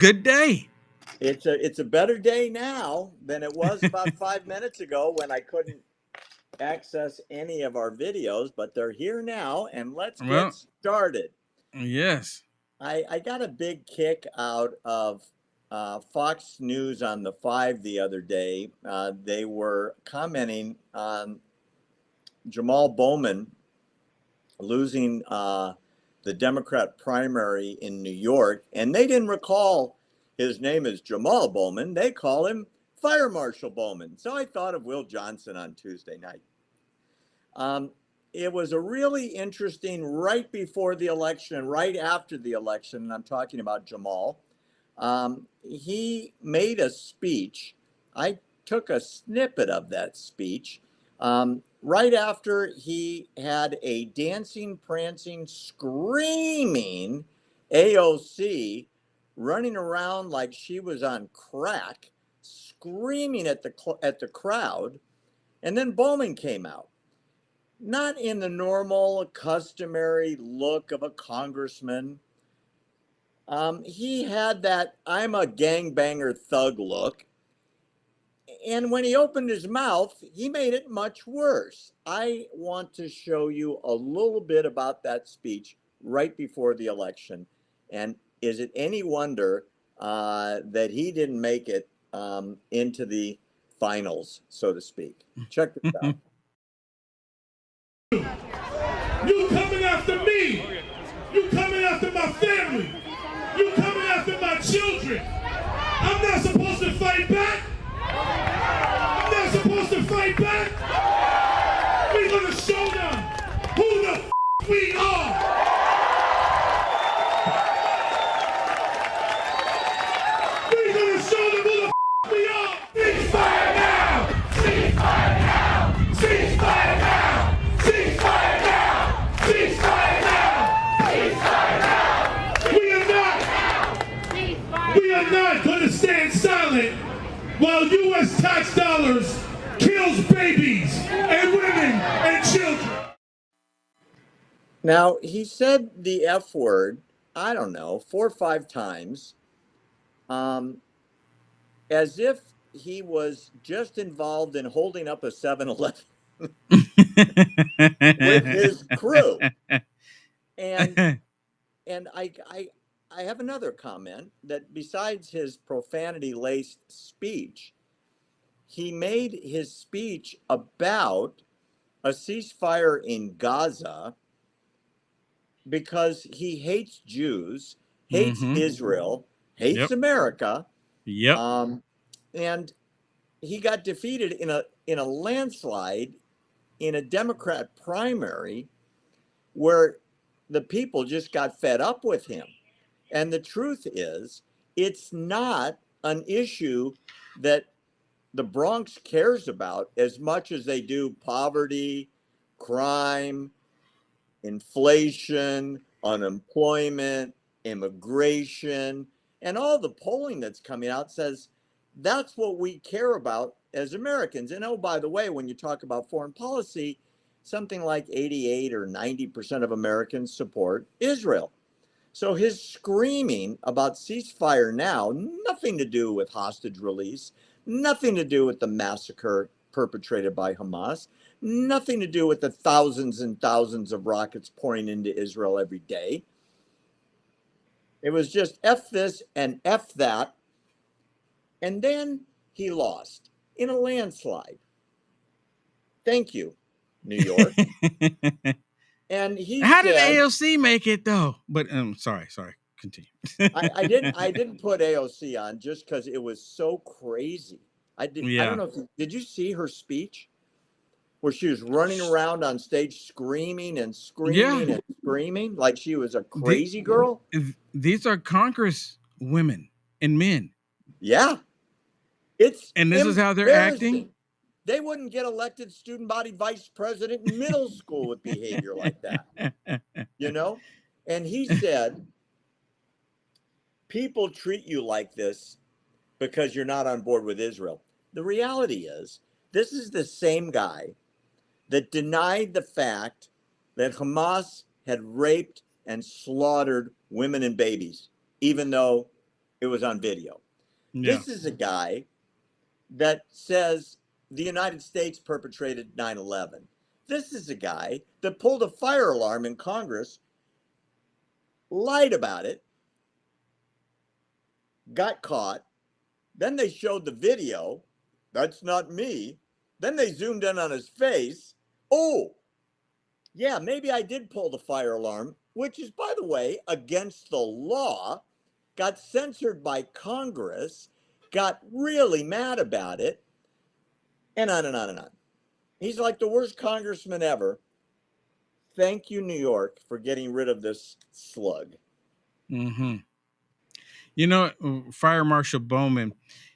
Good day. It's a better day now than it was about 5 minutes ago when I couldn't access any of our videos, but they're here now, and let's get Well, started. yes. I got a big kick out of Fox News on the Five the other day. They were commenting on Jamal Bowman losing the Democrat primary in New York, and they didn't recall his name is Jamal Bowman. They call him Fire Marshal Bowman. So I thought of Will Johnson on Tuesday night. Um, it was a really interesting right before the election and right after the election, and I'm talking about Jamal. He made a speech. I took a snippet of that speech right after he had a dancing, prancing, screaming AOC running around like she was on crack, screaming at the crowd, and then Bowman came out. Not in the normal, customary look of a congressman. He had that I'm a gangbanger thug look. And when he opened his mouth, he made it much worse. I want to show you a little bit about that speech right before the election. And is it any wonder that he didn't make it into the finals, so to speak? Check this out. You coming after me. You coming after my family. You coming after my children. I'm not supposed to fight back. I'm not supposed to fight back. We're gonna show them who the we are. We're gonna show them who the we are. Ceasefire now. Ceasefire now. Ceasefire now. Ceasefire now. Ceasefire now. Ceasefire now. We are not going to stand silent while U.S. tax dollars kills babies and women and children. Now, he said the F word, I don't know, 4 or 5 times, as if he was just involved in holding up a 7-Eleven with his crew. And I have another comment that besides his profanity-laced speech, he made his speech about a ceasefire in Gaza because he hates Jews, hates Israel, hates America. Yep. And he got defeated in a landslide in a Democrat primary where the people just got fed up with him. And the truth is, it's not an issue that the Bronx cares about as much as they do poverty, crime, inflation, unemployment, immigration, and all the polling that's coming out says that's what we care about as Americans. And oh, by the way, when you talk about foreign policy, something like 88 or 90% of Americans support Israel. So his screaming about ceasefire now, nothing to do with hostage release, nothing to do with the massacre perpetrated by Hamas, nothing to do with the thousands and thousands of rockets pouring into Israel every day. It was just F this and F that. And then he lost in a landslide. Thank you, New York. And he How said, did AOC make it though? But sorry, continue. I didn't put AOC on just because it was so crazy. I don't know if did you see her speech where she was running around on stage screaming and screaming and screaming like she was a crazy girl? These are Congress women and men. Yeah. And this is how they're acting? They wouldn't get elected student body vice president in middle school with behavior like that. You know? And he said, people treat you like this because you're not on board with Israel. The reality is, this is the same guy that denied the fact that Hamas had raped and slaughtered women and babies, even though It was on video. Yeah. This is a guy that says the United States perpetrated 9/11. This is a guy that pulled a fire alarm in Congress, lied about it, got caught. Then they showed the video. That's not me. Then they zoomed in on his face. Oh, yeah, maybe I did pull the fire alarm, which is, by the way, against the law, got censored by Congress, got really mad about it, and on and on and on. He's like the worst congressman ever. Thank you, New York, for getting rid of this slug. Mm-hmm. You know, Fire Marshal Bowman,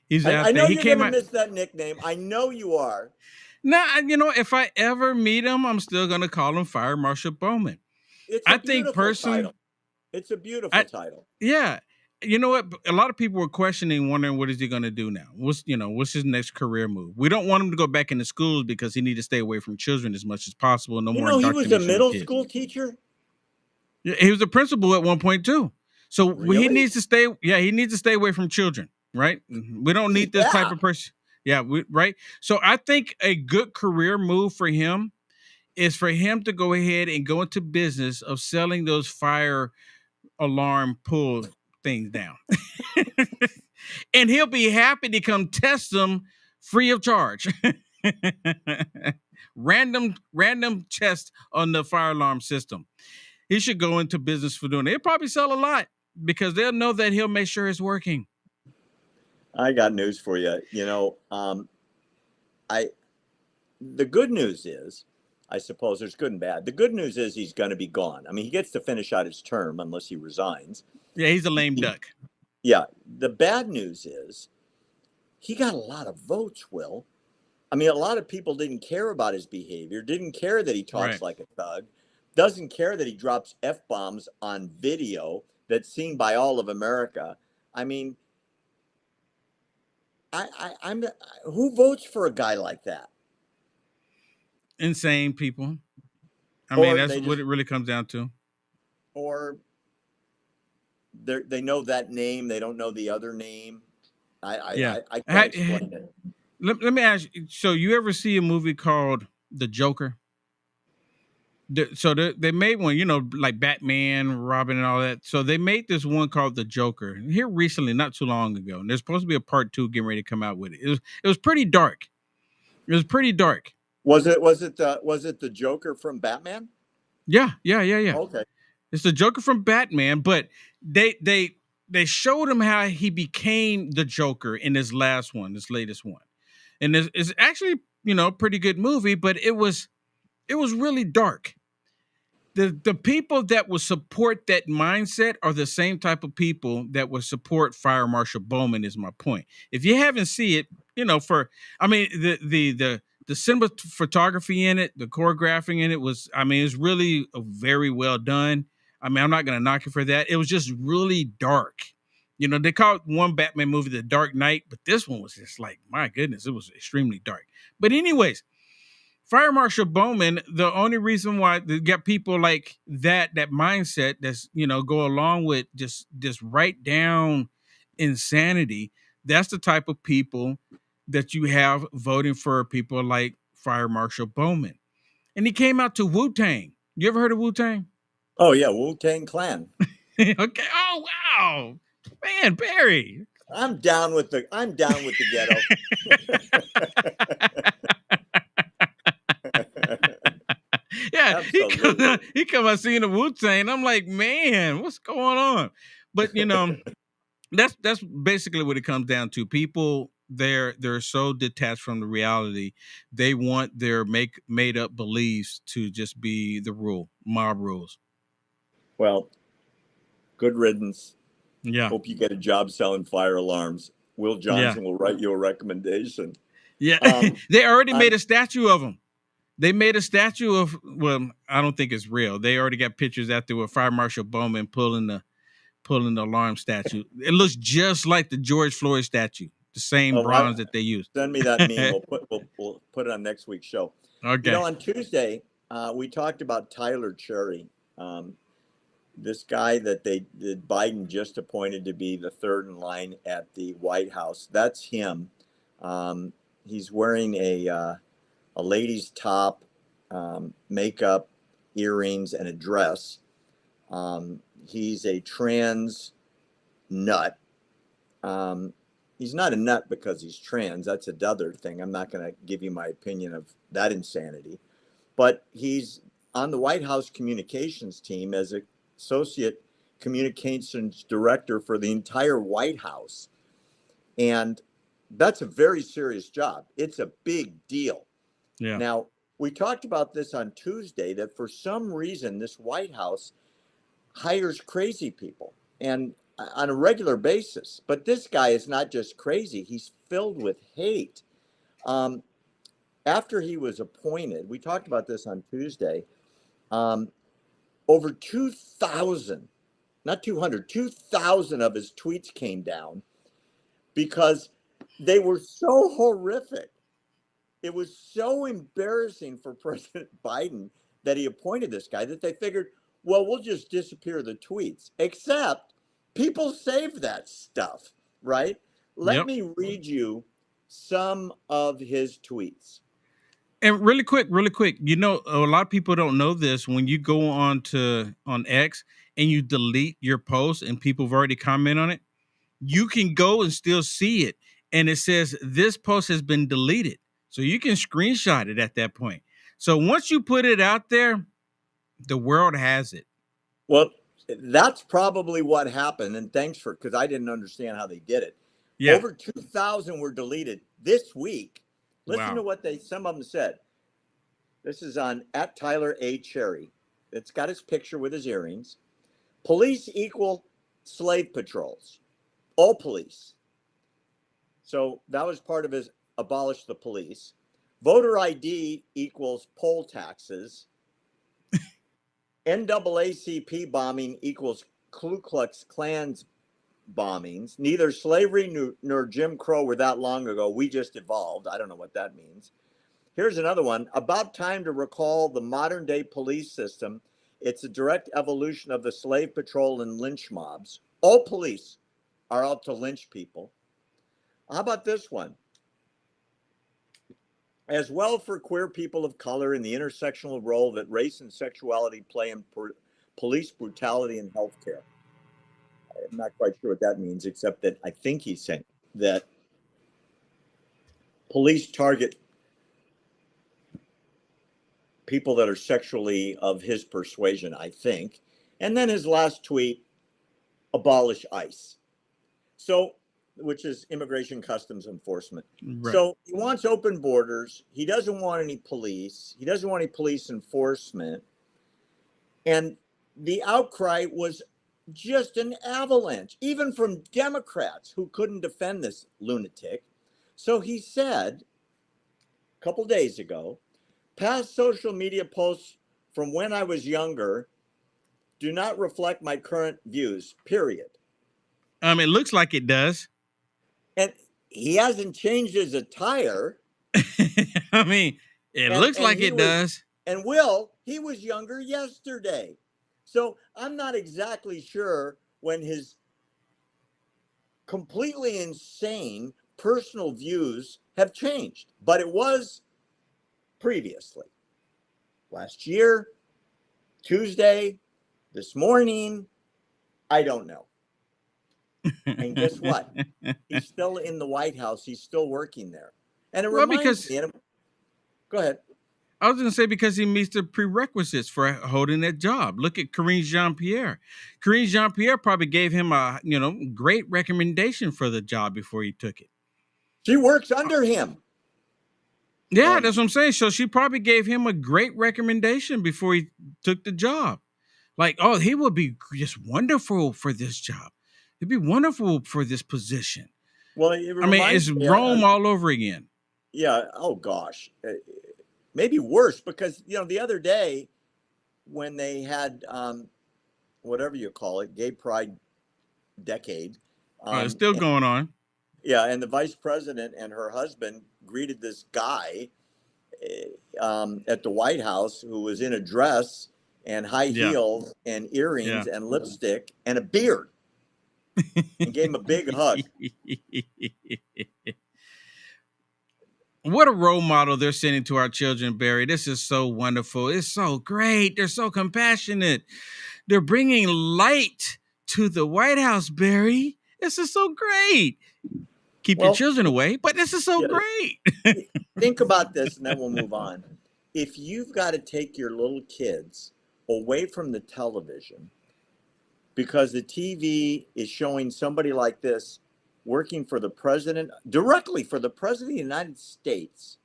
he's out I know there. He you're came going out. to miss that nickname. I know you are. Nah, you know, if I ever meet him, I'm still gonna call him Fire Marshal Bowman. It's a I think beautiful personally, title. It's a beautiful title. yeah. You know what? A lot of people were questioning, wondering what is he going to do now? What's his next career move? We don't want him to go back into schools because he needs to stay away from children as much as possible. No more He was a indoctrination of middle kids. school teacher? Yeah, he was a principal at one point too. So he Really? needs to stay. Yeah, he needs to stay away from children. Right? We don't need this type of person. Yeah, right. So I think a good career move for him is for him to go ahead and go into business of selling those fire alarm pull things down. And he'll be happy to come test them free of charge. Random test on the fire alarm system. He should go into business for doing it. He'll probably sell a lot because they'll know that he'll make sure it's working. I got news for you. The good news is, I suppose there's good and bad. The good news is he's going to be gone. I mean, he gets to finish out his term unless he resigns. Yeah, he's a lame duck. Yeah. The bad news is he got a lot of votes, Will. I mean, a lot of people didn't care about his behavior, didn't care that he talks like a thug, doesn't care that he drops F-bombs on video that's seen by all of America. I mean, I'm who votes for a guy like that? Insane people. I mean, that's what it really comes down to. Or they know that name, they don't know the other name. I can't explain it. Let me ask you. So, you ever see a movie called The Joker? They made one, like Batman, Robin, and all that. So they made this one called The Joker here recently, not too long ago. And there's supposed to be a part 2 getting ready to come out with it. It was pretty dark. It was pretty dark. Was it the Joker from Batman? Yeah. Okay. It's the Joker from Batman, but they showed him how he became the Joker in this latest one. And it's actually, a pretty good movie, but it was really dark. The people that would support that mindset are the same type of people that would support Fire Marshal Bowman, is my point. If you haven't seen it, the cinematography in it, the choreographing in it it's really very well done. I mean, I'm not going to knock it for that. It was just really dark. They call one Batman movie The Dark Knight, but this one was just like, my goodness, it was extremely dark. But anyways, Fire Marshal Bowman, the only reason why they got people like that mindset that's, go along with just right down insanity, that's the type of people that you have voting for people like Fire Marshal Bowman. And he came out to Wu-Tang. You ever heard of Wu-Tang? Oh, yeah, Wu-Tang Clan. Okay. Oh, wow. Man, Barry. I'm down with the ghetto. Yeah, he come out seeing the Wu-Tang. I'm like, man, what's going on? But that's basically what it comes down to. People, they're so detached from the reality. They want their made up beliefs to just be the rule, mob rules. Well, good riddance. Yeah. Hope you get a job selling fire alarms. Will Johnson will write you a recommendation. Yeah. They already made a statue of him. They made a statue of, well, I don't think it's real. They already got pictures out there with Fire Marshal Bowman pulling the alarm statue. It looks just like the George Floyd statue, the same bronze that they used. Send me that meme. We'll put it on next week's show. Okay. On Tuesday, we talked about Tyler Cherry. this guy that Biden just appointed to be the third in line at the White House. That's him. He's wearing a lady's top, makeup, earrings, and a dress. He's a trans nut. He's not a nut because he's trans. That's another thing. I'm not going to give you my opinion of that insanity. But he's on the White House communications team as an associate communications director for the entire White House. And that's a very serious job. It's a big deal. Yeah. Now, we talked about this on Tuesday, that for some reason, this White House hires crazy people and on a regular basis. But this guy is not just crazy, he's filled with hate. After he was appointed, we talked about this on Tuesday, over 2,000, not 200, 2,000 of his tweets came down because they were so horrific. It was so embarrassing for President Biden that he appointed this guy that they figured, well, we'll just disappear the tweets. Except people save that stuff, right? Let me read you some of his tweets. And really quick, you know, a lot of people don't know this. When you go on X and you delete your post and people have already commented on it, you can go and still see it. And it says this post has been deleted. So you can screenshot it at that point. So once you put it out there, the world has it. Well, that's probably what happened. And thanks because I didn't understand how they did it. Yeah. Over 2,000 were deleted this week. Listen to what some of them said. This is on @TylerA.Cherry. It's got his picture with his earrings. Police equal slave patrols. All police. So that was part of his abolish the police. Voter ID equals poll taxes. NAACP bombing equals Ku Klux Klan's bombings. Neither slavery nor Jim Crow were that long ago. We just evolved. I don't know what that means. Here's another one. About time to recall the modern day police system. It's a direct evolution of the slave patrol and lynch mobs. All police are out to lynch people. How about this one? As well for queer people of color in the intersectional role that race and sexuality play in police brutality and healthcare. I'm not quite sure what that means, except that I think he's saying that police target people that are sexually of his persuasion, I think. And then his last tweet, abolish ICE. So, which is Immigration Customs Enforcement. Right. So he wants open borders. He doesn't want any police. He doesn't want any police enforcement. And the outcry was just an avalanche, even from Democrats who couldn't defend this lunatic. So he said a couple days ago, past social media posts from when I was younger do not reflect my current views, period. It looks like it does. And he hasn't changed his attire. I mean, it looks like it does. And he was younger yesterday. So I'm not exactly sure when his completely insane personal views have changed, but it was previously. Last year, Tuesday, this morning, I don't know. And guess what? He's still in the White House. He's still working there. And it reminds me. Go ahead. I was going to say because he meets the prerequisites for holding that job. Look at Karine Jean-Pierre. Karine Jean-Pierre probably gave him a great recommendation for the job before he took it. She works under him. Yeah, that's what I'm saying. So she probably gave him a great recommendation before he took the job. Like, oh, he would be just wonderful for this job. He'd be wonderful for this position. Well, it's Rome all over again. Yeah. Oh, gosh. Maybe worse because, the other day when they had whatever you call it, Gay Pride Decade. It's still going on. Yeah. And the vice president and her husband greeted this guy at the White House who was in a dress and high Yeah. heels and earrings Yeah. and lipstick and a beard and gave him a big hug. What a role model they're sending to our children, Barry. This is so wonderful. It's so great. They're so compassionate. They're bringing light to the White House, Barry. This is so great. Keep your Well, children away, but this is so yeah. great. Think about this, and then we'll move on. If you've got to take your little kids away from the television because the TV is showing somebody like this working for the president, directly for the president of the United States,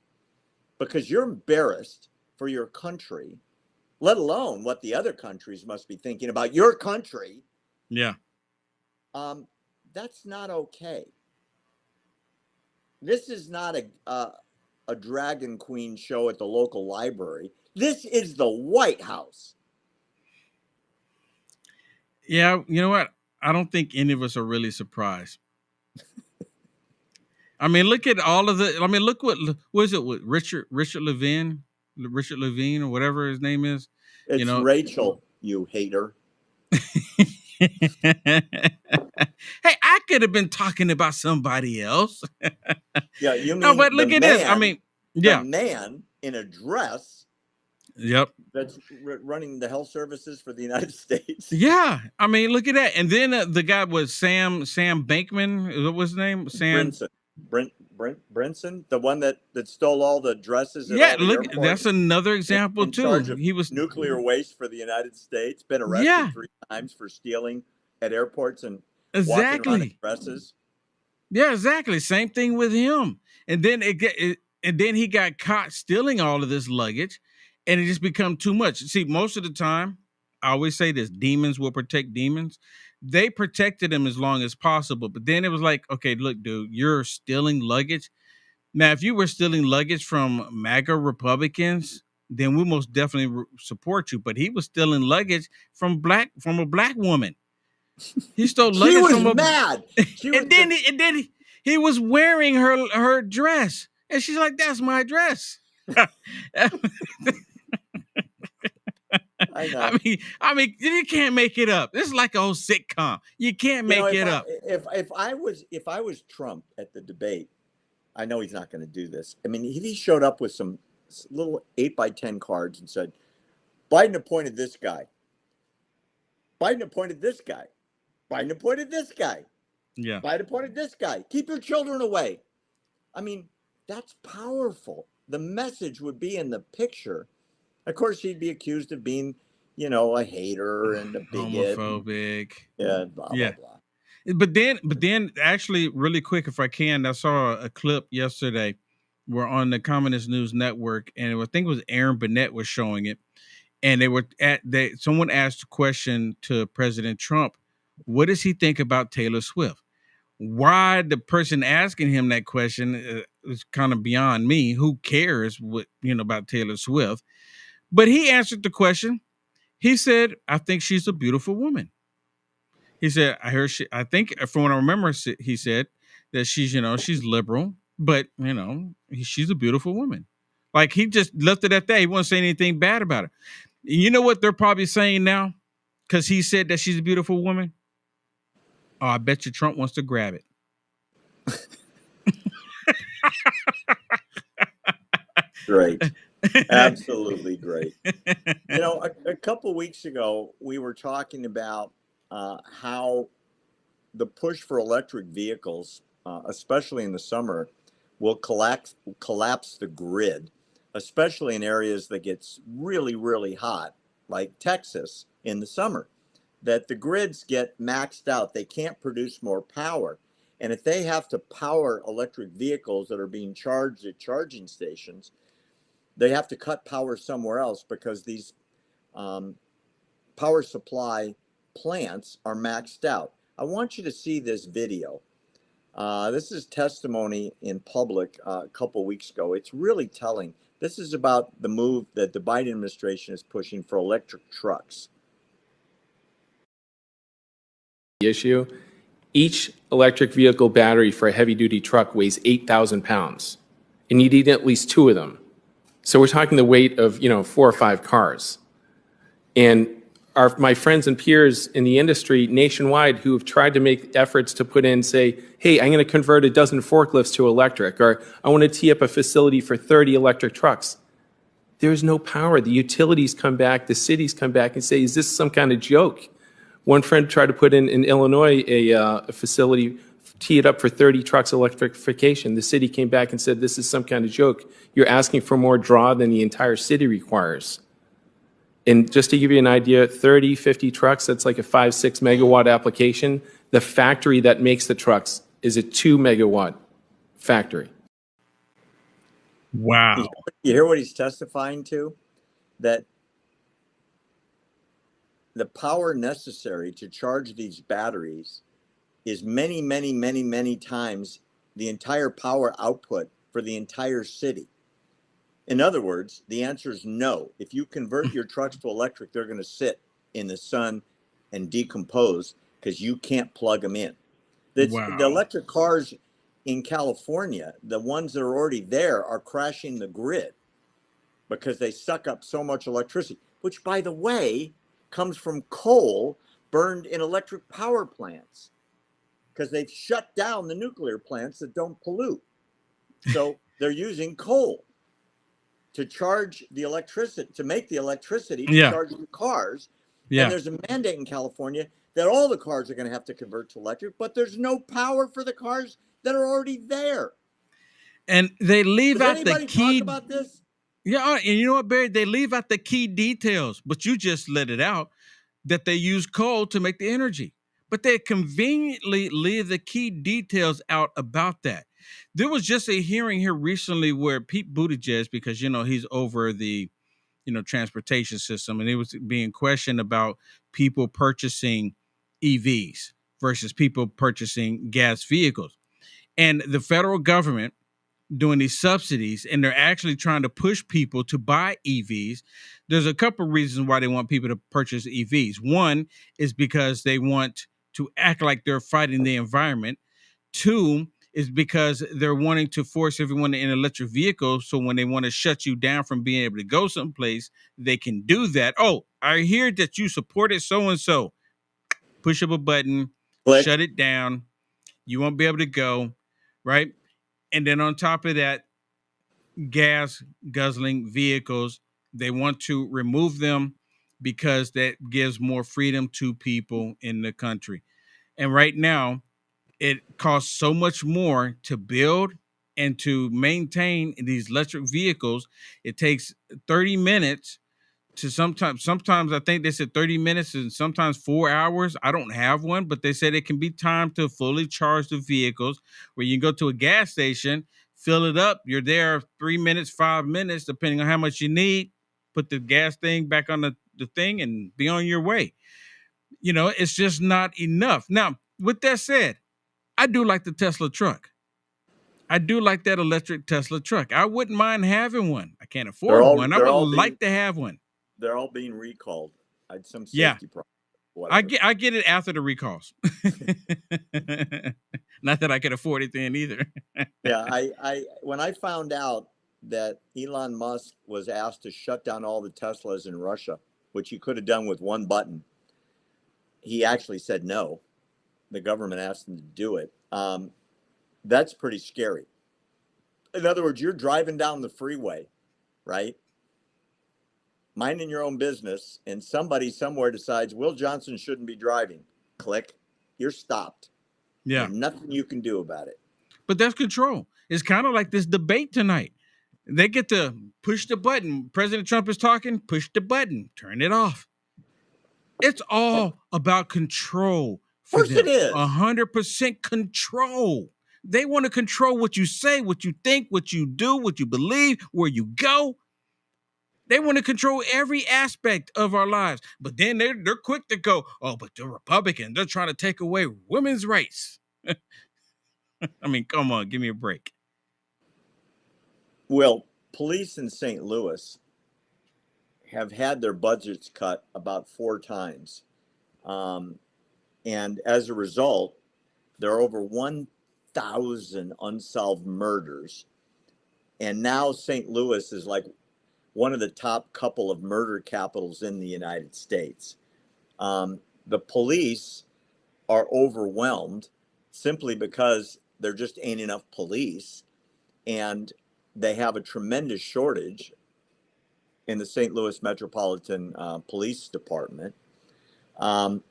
because you're embarrassed for your country, let alone what the other countries must be thinking about your country. Yeah. That's not okay. This is not a Dragon Queen show at the local library. This is the White House. Yeah, you know what? I don't think any of us are really surprised. I mean, look at all of the. I mean, look what is it with Richard Levine, or whatever his name is. It's Rachel, you hater. Hey, I could have been talking about somebody else. Yeah, you mean no, but look at this. I mean, yeah, the man in a dress. Yep. That's running the health services for the United States. Yeah, I mean, look at that. And then the guy was Sam Bankman. What was his name? Sam Brinson, the one that stole all the dresses. Yeah, look, that's another example in too. Charge of He was nuclear waste for the United States. Been arrested 3 times for stealing at airports and walking around in dresses. Yeah, exactly. Same thing with him. And then then he got caught stealing all of this luggage, and it just become too much. See, most of the time, I always say this: demons will protect demons. They protected him as long as possible, but then it was like, okay, look, dude, you're stealing luggage. Now, if you were stealing luggage from MAGA Republicans, then we most definitely support you. But he was stealing luggage from a black woman. He stole luggage from a mad. And then he was wearing her dress, and she's like, "That's my dress." I mean, you can't make it up. This is like a whole sitcom. You can't make it up. If I was Trump at the debate, I know he's not going to do this. I mean, if he showed up with some little 8x10 cards and said, "Biden appointed this guy. Biden appointed this guy. Biden appointed this guy. Yeah. Biden appointed this guy. Keep your children away." I mean, that's powerful. The message would be in the picture. Of course, he'd be accused of being, a hater and a bigot. Homophobic. Yeah, blah, blah, blah. But then actually, really quick, if I can, I saw a clip yesterday where on the Communist News Network, and I think it was Aaron Burnett was showing it. And someone asked a question to President Trump, what does he think about Taylor Swift? Why the person asking him that question is kind of beyond me. Who cares about Taylor Swift? But he answered the question. He said, "I think she's a beautiful woman." He said, I think from what I remember, he said that she's liberal, but she's a beautiful woman. Like, he just left it at that. He wasn't saying anything bad about her. You know what they're probably saying now? Because he said that she's a beautiful woman. Oh, I bet you Trump wants to grab it. Great. Absolutely great. A couple weeks ago, we were talking about how the push for electric vehicles, especially in the summer, will collapse the grid, especially in areas that gets really, really hot, like Texas in the summer, that the grids get maxed out. They can't produce more power. And if they have to power electric vehicles that are being charged at charging stations, they have to cut power somewhere else because these power supply plants are maxed out. I want you to see this video. This is testimony in public a couple weeks ago. It's really telling. This is about the move that the Biden administration is pushing for electric trucks. Issue. Each electric vehicle battery for a heavy-duty truck weighs 8,000 pounds, and you need at least 2 of them. So we're talking the weight of, 4 or 5 cars. And my friends and peers in the industry nationwide who have tried to make efforts to put in, say, hey, I'm going to convert a dozen forklifts to electric, or I want to tee up a facility for 30 electric trucks. There's no power. The utilities come back, the cities come back and say, is this some kind of joke? One friend tried to put in Illinois a facility, tee it up for 30 trucks electrification. The city came back and said, this is some kind of joke. You're asking for more draw than the entire city requires. And just to give you an idea, 30, 50 trucks, that's like a 5-6 megawatt application. The factory that makes the trucks is a 2 megawatt factory. Wow. You hear what he's testifying to? That the power necessary to charge these batteries is many, many, many, many times the entire power output for the entire city. In other words, the answer is no. If you convert your trucks to electric, they're going to sit in the sun and decompose because you can't plug them in. Wow. The electric cars in California, the ones that are already there, are crashing the grid because they suck up so much electricity, which, by the way, comes from coal burned in electric power plants because they've shut down the nuclear plants that don't pollute. So they're using coal to charge the electricity, to make the electricity to charge the cars. Yeah. And there's a mandate in California that all the cars are going to have to convert to electric, but there's no power for the cars that are already there. And they leave out the key. Talk about this? Yeah, and you know what, Barry? They leave out the key details, but you just let it out that they use coal to make the energy. But they conveniently leave the key details out about that. There was just a hearing here recently where Pete Buttigieg, because, you know, he's over the, you know, transportation system, and it was being questioned about people purchasing EVs versus people purchasing gas vehicles. And the federal government doing these subsidies, and they're actually trying to push people to buy EVs. There's a couple of reasons why they want people to purchase EVs. One is because they want to act like they're fighting the environment. Two is because they're wanting to force everyone in electric vehicles. So when they want to shut you down from being able to go someplace, they can do that. Oh, I hear that you supported so-and-so. Push up a button, shut it down. You won't be able to go, right? And then on top of that, gas guzzling vehicles, they want to remove them because that gives more freedom to people in the country. And right now, it costs so much more to build and to maintain these electric vehicles. It takes 30 minutes to sometimes I think they said 30 minutes and sometimes 4 hours. I don't have one, but they said it can be time to fully charge the vehicles, where you can go to a gas station, fill it up. You're there 3 minutes, 5 minutes, depending on how much you need. Put the gas thing back on the thing and be on your way. You know, it's just not enough. Now, with that said, I do like the Tesla truck. I do like that electric Tesla truck. I wouldn't mind having one. I can't afford one. I would like to have one. They're all being recalled. I had some safety problem. I get it after the recalls. Not that I could afford it then either. Yeah, I when I found out that Elon Musk was asked to shut down all the Teslas in Russia, which he could have done with one button, he actually said no. The government asked him to do it. That's pretty scary. In other words, you're driving down the freeway, right? Minding your own business, and somebody somewhere decides Will Johnson shouldn't be driving. Click. You're stopped. Yeah. There's nothing you can do about it. But that's control. It's kind of like this debate tonight. They get to push the button. President Trump is talking, push the button, turn it off. It's all about control. Of course it is. 100% control. They want to control what you say, what you think, what you do, what you believe, where you go. They want to control every aspect of our lives. But then they're quick to go, oh, but the Republicans, they're trying to take away women's rights. I mean, come on, give me a break. Well, police in St. Louis have had their budgets cut about 4 times. And as a result, there are over 1,000 unsolved murders. And now St. Louis is like one of the top couple of murder capitals in the United States. The police are overwhelmed simply because there just ain't enough police, and they have a tremendous shortage in the St. Louis Metropolitan Police Department. The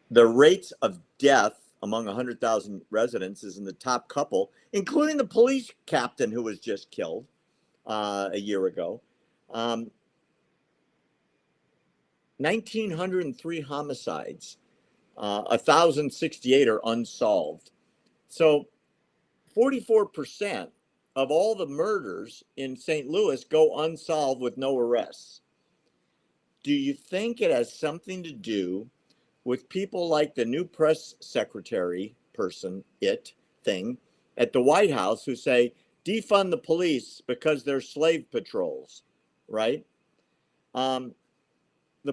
rates of death among 100,000 residents is in the top couple, including the police captain who was just killed a year ago. 1,903 homicides, 1,068 are unsolved. So 44% of all the murders in St. Louis go unsolved with no arrests. Do you think it has something to do with people like the new press secretary thing at the White House who say defund the police because they're slave patrols, right? The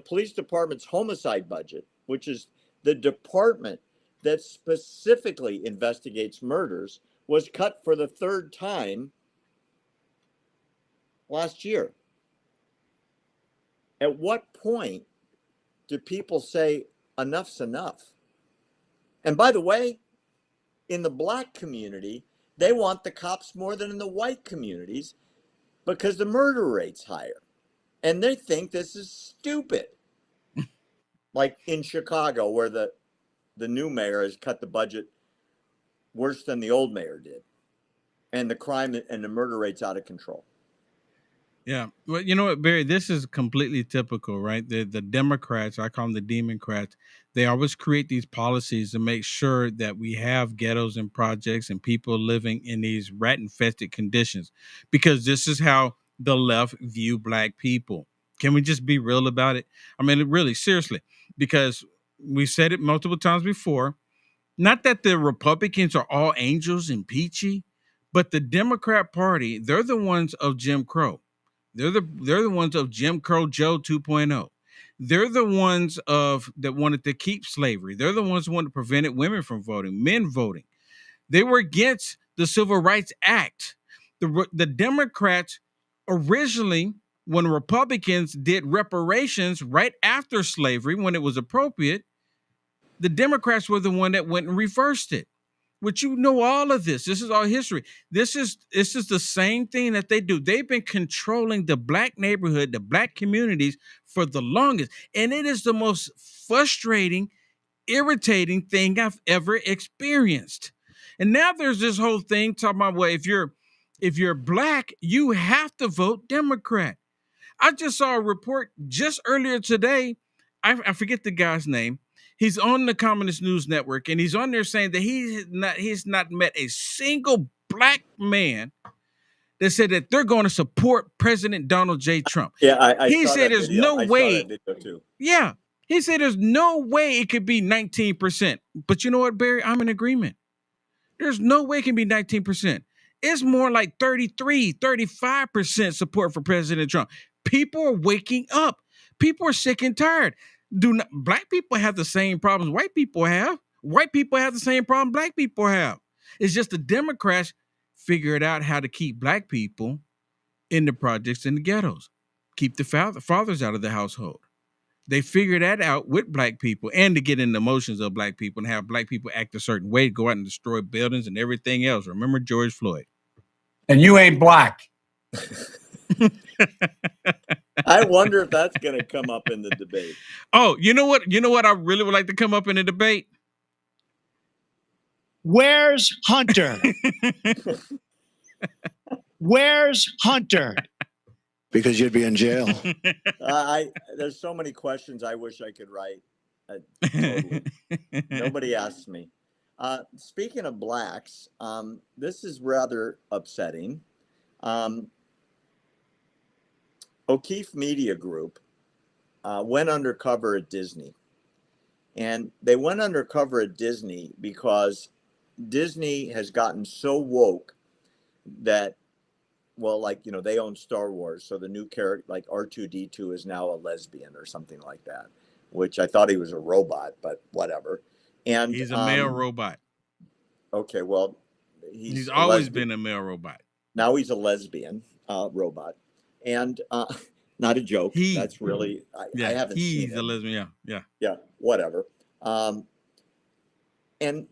police department's homicide budget, which is the department that specifically investigates murders, was cut for the third time last year. At what point do people say enough's enough? And by the way, in the black community, they want the cops more than in the white communities because the murder rate's higher. And they think this is stupid. Like in Chicago, where the new mayor has cut the budget worse than the old mayor did. And the crime and the murder rate's out of control. Yeah. Well, you know what, Barry, this is completely typical, right? The Democrats, I call them the Democrats, they always create these policies to make sure that we have ghettos and projects and people living in these rat-infested conditions, because this is how the left view black people. Can we just be real about it? I mean, really, seriously, because we said it multiple times before. Not that the Republicans are all angels and peachy, but the Democrat Party, they're the ones of Jim Crow. They're the ones of Jim Crow Joe 2.0. They're the ones that wanted to keep slavery. They're the ones who wanted to prevent women from voting, men voting. They were against the Civil Rights Act. The Democrats originally, when Republicans did reparations right after slavery, when it was appropriate, the Democrats were the one that went and reversed it. Which, you know, all of this. This is all history. This is the same thing that they do. They've been controlling the black neighborhood, the black communities for the longest. And it is the most frustrating, irritating thing I've ever experienced. And now there's this whole thing talking about, well, if you're black, you have to vote Democrat. I just saw a report just earlier today. I forget the guy's name. He's on the Communist News Network, and he's on there saying that he's not met a single black man that said that they're going to support President Donald J. Trump. Yeah, he said there's no way. Saw that video too. Yeah, he said there's no way it could be 19%. But you know what, Barry? I'm in agreement. There's no way it can be 19%. It's more like 33, 35% support for President Trump. People are waking up. People are sick and tired. Black people have the same problems white people have. White people have the same problem black people have. It's just the Democrats figured out how to keep black people in the projects and the ghettos, keep the fathers out of the household. They figured that out with black people, and to get in the emotions of black people and have black people act a certain way, go out and destroy buildings and everything else. Remember George Floyd. And you ain't black. I wonder if that's going to come up in the debate. Oh, you know what? You know what I really would like to come up in the debate? Where's Hunter? Where's Hunter? Because you'd be in jail. There's so many questions I wish I could write. Totally. Nobody asks me. Speaking of blacks, this is rather upsetting. O'Keefe Media Group went undercover at Disney. And they went undercover at Disney because Disney has gotten so woke that, well, like, you know, they own Star Wars. So the new character, like R2-D2, is now a lesbian or something like that, which I thought he was a robot, but whatever. And he's a male robot. Okay, well, he's always been a male robot. Now he's a lesbian robot, and not a joke. That's really I haven't seen he's a him. lesbian. Yeah, whatever. And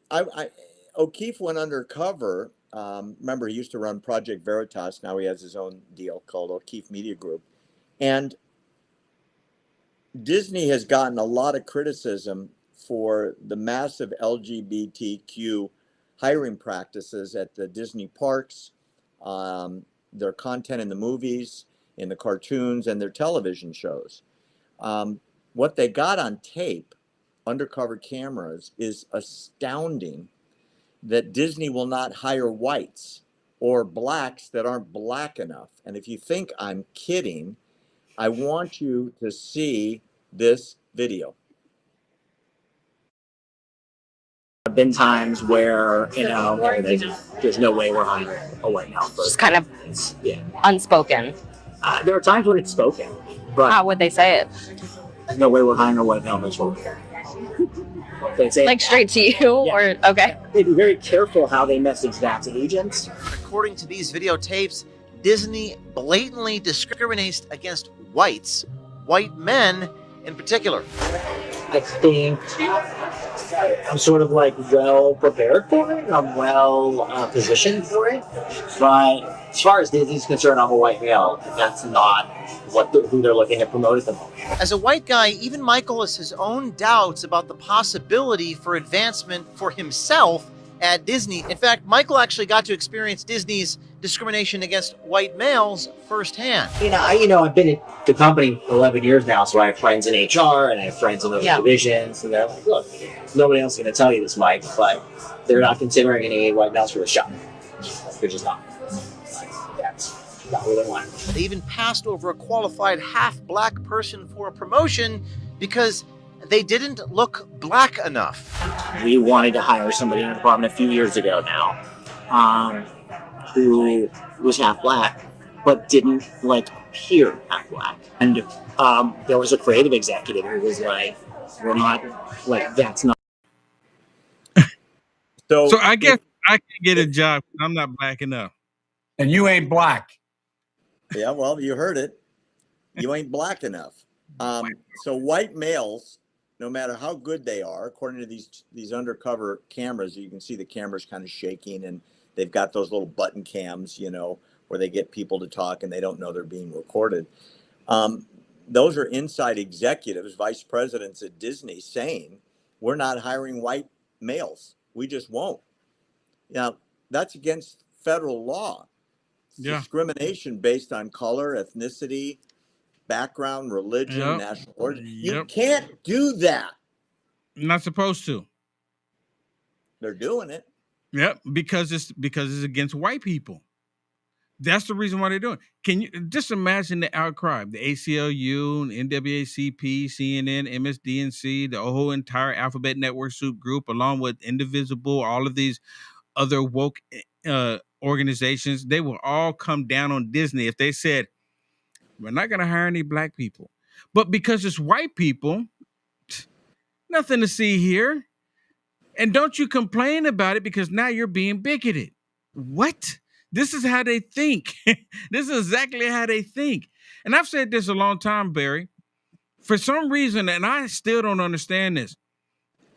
O'Keefe went undercover. Remember, he used to run Project Veritas. Now he has his own deal called O'Keefe Media Group. And Disney has gotten a lot of criticism for the massive LGBTQ hiring practices at the Disney parks, their content in the movies, in the cartoons, and their television shows. What they got on tape, undercover cameras, is astounding, that Disney will not hire whites or blacks that aren't black enough. And if you think I'm kidding, I want you to see this video. There have been times where, there's no way we're hiring a white male person. Just kind of unspoken. There are times when it's spoken, but How would they say it? there's no way we're hiring a white male person. They say Like straight to you? Or okay. they'd be very careful how they message that to agents. According to these videotapes, Disney blatantly discriminates against white men in particular. I think I'm sort of well prepared for it. I'm well positioned for it. But as far as Disney's concerned, I'm a white male. That's not who they're looking to promote at the moment. As a white guy, even Michael has his own doubts about the possibility for advancement for himself at Disney. In fact, Michael actually got to experience Disney's discrimination against white males firsthand. I've been at the company 11 years now, so I have friends in HR and I have friends in those divisions, and they're like, look, nobody else is going to tell you this, Mike, but they're not considering any white males for the job. They're just not. That's not what they want. They even passed over a qualified half-black person for a promotion because they didn't look black enough. We wanted to hire somebody in the department a few years ago now, who was half black, but didn't appear half black. And there was a creative executive who was like, "We're not that's not." So I guess I can get a job. I'm not black enough. And you ain't black. Yeah, well, you heard it. You ain't black enough. So white males, no matter how good they are, according to these undercover cameras, you can see the cameras kind of shaking, and they've got those little button cams, where they get people to talk and they don't know they're being recorded. Those are inside executives, vice presidents at Disney, saying, we're not hiring white males. We just won't. Now, that's against federal law. Discrimination based on color, ethnicity, background, religion, national origin. You can't do that. Not supposed to. They're doing it. Yep, because it's against white people. That's the reason why they're doing it. Can you just imagine the outcry? The ACLU, NAACP, CNN, MSDNC, the whole entire Alphabet Network soup group, along with Indivisible, all of these other woke organizations, they will all come down on Disney if they said, we're not going to hire any black people. But because it's white people, nothing to see here. And don't you complain about it because now you're being bigoted. What? This is how they think. This is exactly how they think. And I've said this a long time, Barry. For some reason, and I still don't understand this,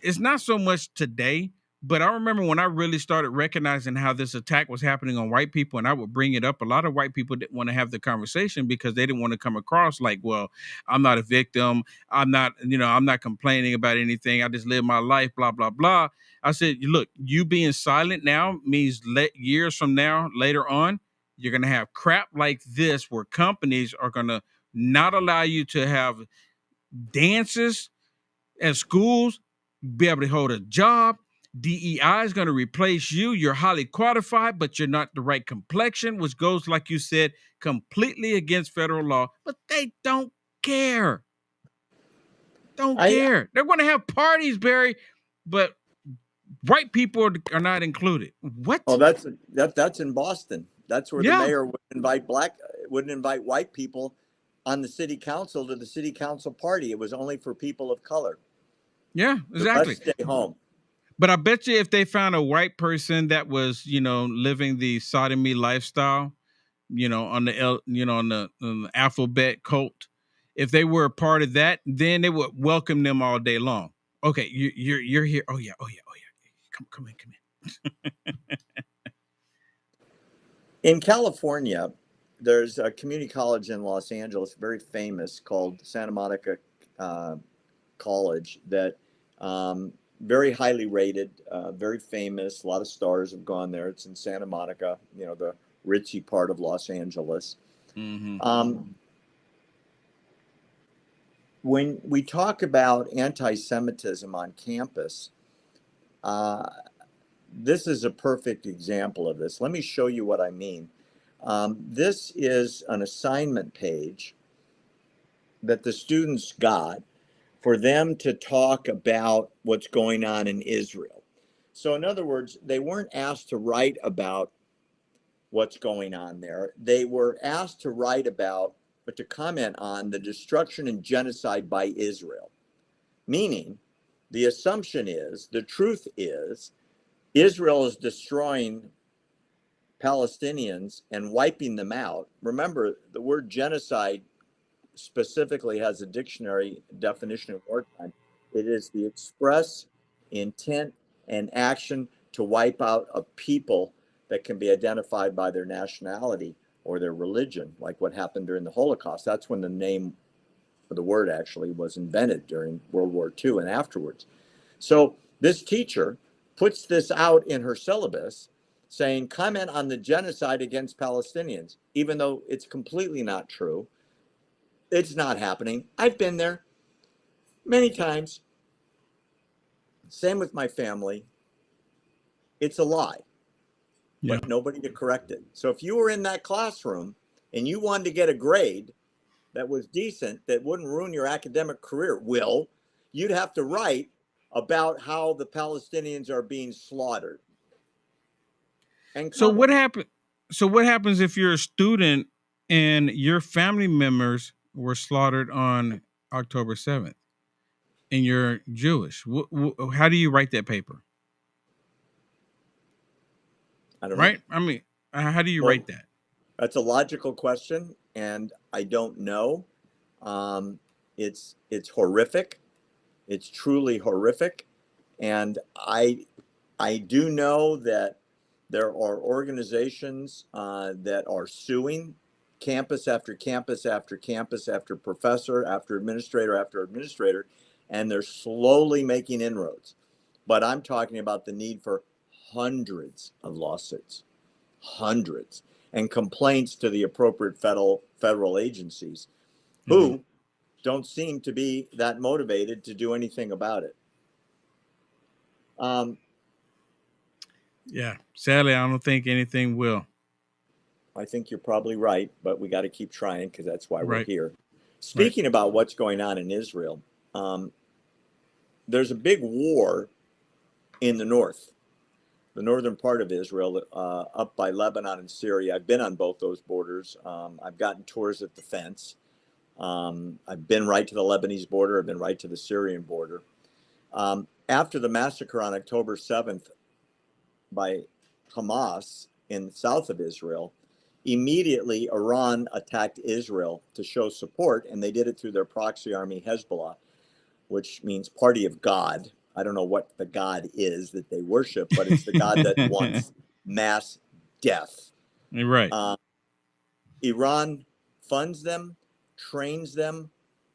it's not so much today, but I remember when I really started recognizing how this attack was happening on white people, and I would bring it up, a lot of white people didn't want to have the conversation because they didn't want to come across like, well, I'm not a victim. I'm not complaining about anything. I just live my life, blah, blah, blah. I said, look, you being silent now means years from now, later on, you're going to have crap like this where companies are going to not allow you to have dances at schools, be able to hold a job. DEI is going to replace you. You're highly qualified, but you're not the right complexion, which goes, like you said, completely against federal law. But they don't care. Don't care. They're going to have parties, Barry, but white people are not included. What? Oh, that's in Boston. That's where the mayor wouldn't invite white people on the city council to the city council party. It was only for people of color. Yeah, exactly. The rest stay home. But I bet you if they found a white person that was, living the sodomy lifestyle, on the on the alphabet cult, if they were a part of that, then they would welcome them all day long. Okay, you're here. Oh yeah. Come in. In California, there's a community college in Los Angeles, very famous, called Santa Monica College, that very highly rated, very famous. A lot of stars have gone there. It's in Santa Monica, the ritzy part of Los Angeles. Mm-hmm. When we talk about anti-Semitism on campus, this is a perfect example of this. Let me show you what I mean. This is an assignment page that the students got for them to talk about what's going on in Israel. So in other words, they weren't asked to write about what's going on there. They were asked to write about, but to comment on the destruction and genocide by Israel. Meaning, the assumption is, the truth is, Israel is destroying Palestinians and wiping them out. Remember, the word genocide specifically has a dictionary definition of wartime. It is the express intent and action to wipe out a people that can be identified by their nationality or their religion, like what happened during the Holocaust. That's when the name of the word actually was invented, during World War II and afterwards. So this teacher puts this out in her syllabus, saying, comment on the genocide against Palestinians, even though it's completely not true. It's not happening. I've been there many times. Same with my family. It's a lie, but nobody to correct it. So if you were in that classroom and you wanted to get a grade that was decent, that wouldn't ruin your academic career, you'd have to write about how the Palestinians are being slaughtered. And so what happens if you're a student and your family members were slaughtered on October 7th and you're Jewish? How do you write that paper? I don't know. I mean, how do you write that? That's a logical question, and I don't know. It's horrific. It's truly horrific. And I do know that there are organizations that are suing campus after campus after campus, after professor, after administrator, and they're slowly making inroads. But I'm talking about the need for hundreds of lawsuits, hundreds, and complaints to the appropriate federal agencies who don't seem to be that motivated to do anything about it. Yeah, sadly, I don't think anything will. I think you're probably right, but we got to keep trying, because that's why we're here. Speaking about what's going on in Israel, there's a big war in the north, the northern part of Israel, up by Lebanon and Syria. I've been on both those borders. I've gotten tours at the fence. I've been right to the Lebanese border. I've been right to the Syrian border. After the massacre on October 7th by Hamas in the south of Israel, immediately Iran attacked Israel to show support, and they did it through their proxy army Hezbollah, which means party of God. I don't know what the God is that they worship, but it's the God that wants mass death. Right. Iran funds them, trains them,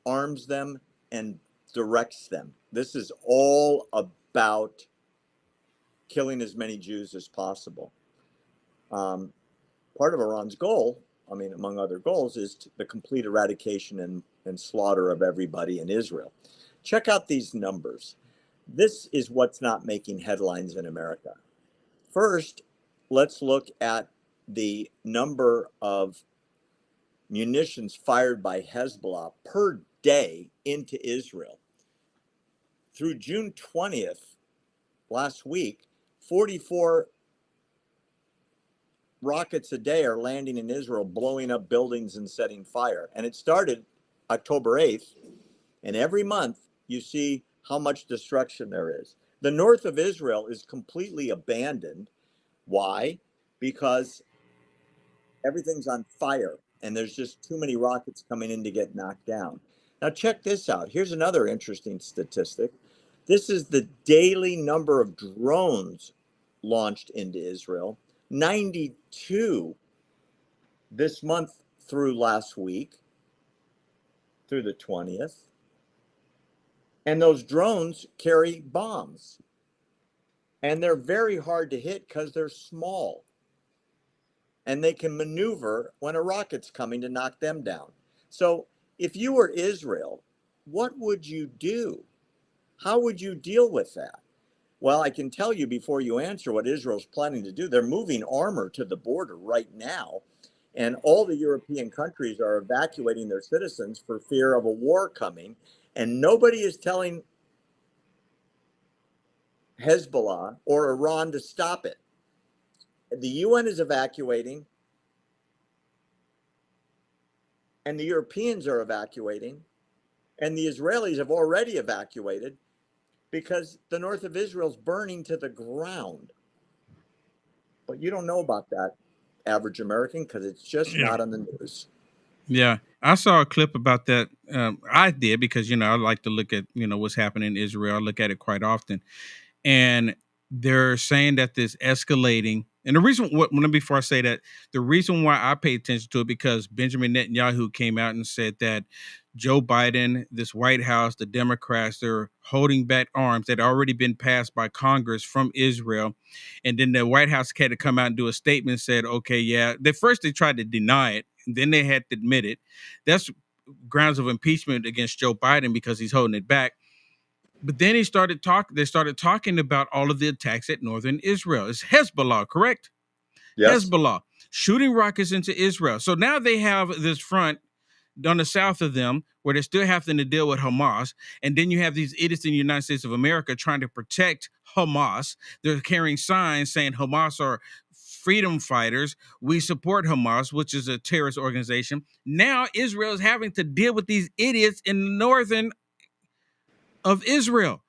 arms them, and directs them. This is all about killing as many Jews as possible. Part of Iran's goal, among other goals, is the complete eradication and slaughter of everybody in Israel. Check out these numbers. This is what's not making headlines in America. First, let's look at the number of munitions fired by Hezbollah per day into Israel. Through June 20th, last week, 44 rockets a day are landing in Israel, blowing up buildings and setting fire. And it started October 8th. And every month you see how much destruction there is. The north of Israel is completely abandoned. Why? Because Everything's on fire, and there's just too many rockets coming in to get knocked down. Now, check this out. Here's another interesting statistic. This is the daily number of drones launched into Israel. 92 this month through last week, through the 20th. And those drones carry bombs. And they're very hard to hit because they're small. And they can maneuver when a rocket's coming to knock them down. So if you were Israel, what would you do? How would you deal with that? Well, I can tell you before you answer what Israel's planning to do. They're moving armor to the border right now. And all the European countries are evacuating their citizens for fear of a war coming. And nobody is telling Hezbollah or Iran to stop it. The UN is evacuating, and the Europeans are evacuating, and the Israelis have already evacuated because the north of Israel is burning to the ground. But you don't know about that, average American, because it's just not on the news. Yeah, I saw a clip about that. I did because, I like to look at, what's happening in Israel. I look at it quite often. And they're saying that this escalating. And the reason, before I say that, the reason why I pay attention to it, because Benjamin Netanyahu came out and said that Joe Biden, this White House, the Democrats, they're holding back arms that had already been passed by Congress from Israel. And then the White House had to come out and do a statement and said, okay, yeah. First they tried to deny it, and then they had to admit it. That's grounds of impeachment against Joe Biden because he's holding it back. But then they started talking about all of the attacks at northern Israel. It's Hezbollah, correct? Yes. Hezbollah shooting rockets into Israel. So now they have this front on the south of them where they're still having to deal with Hamas. And then you have these idiots in the United States of America trying to protect Hamas. They're carrying signs saying Hamas are freedom fighters. We support Hamas, which is a terrorist organization. Now Israel is having to deal with these idiots in the northern of Israel.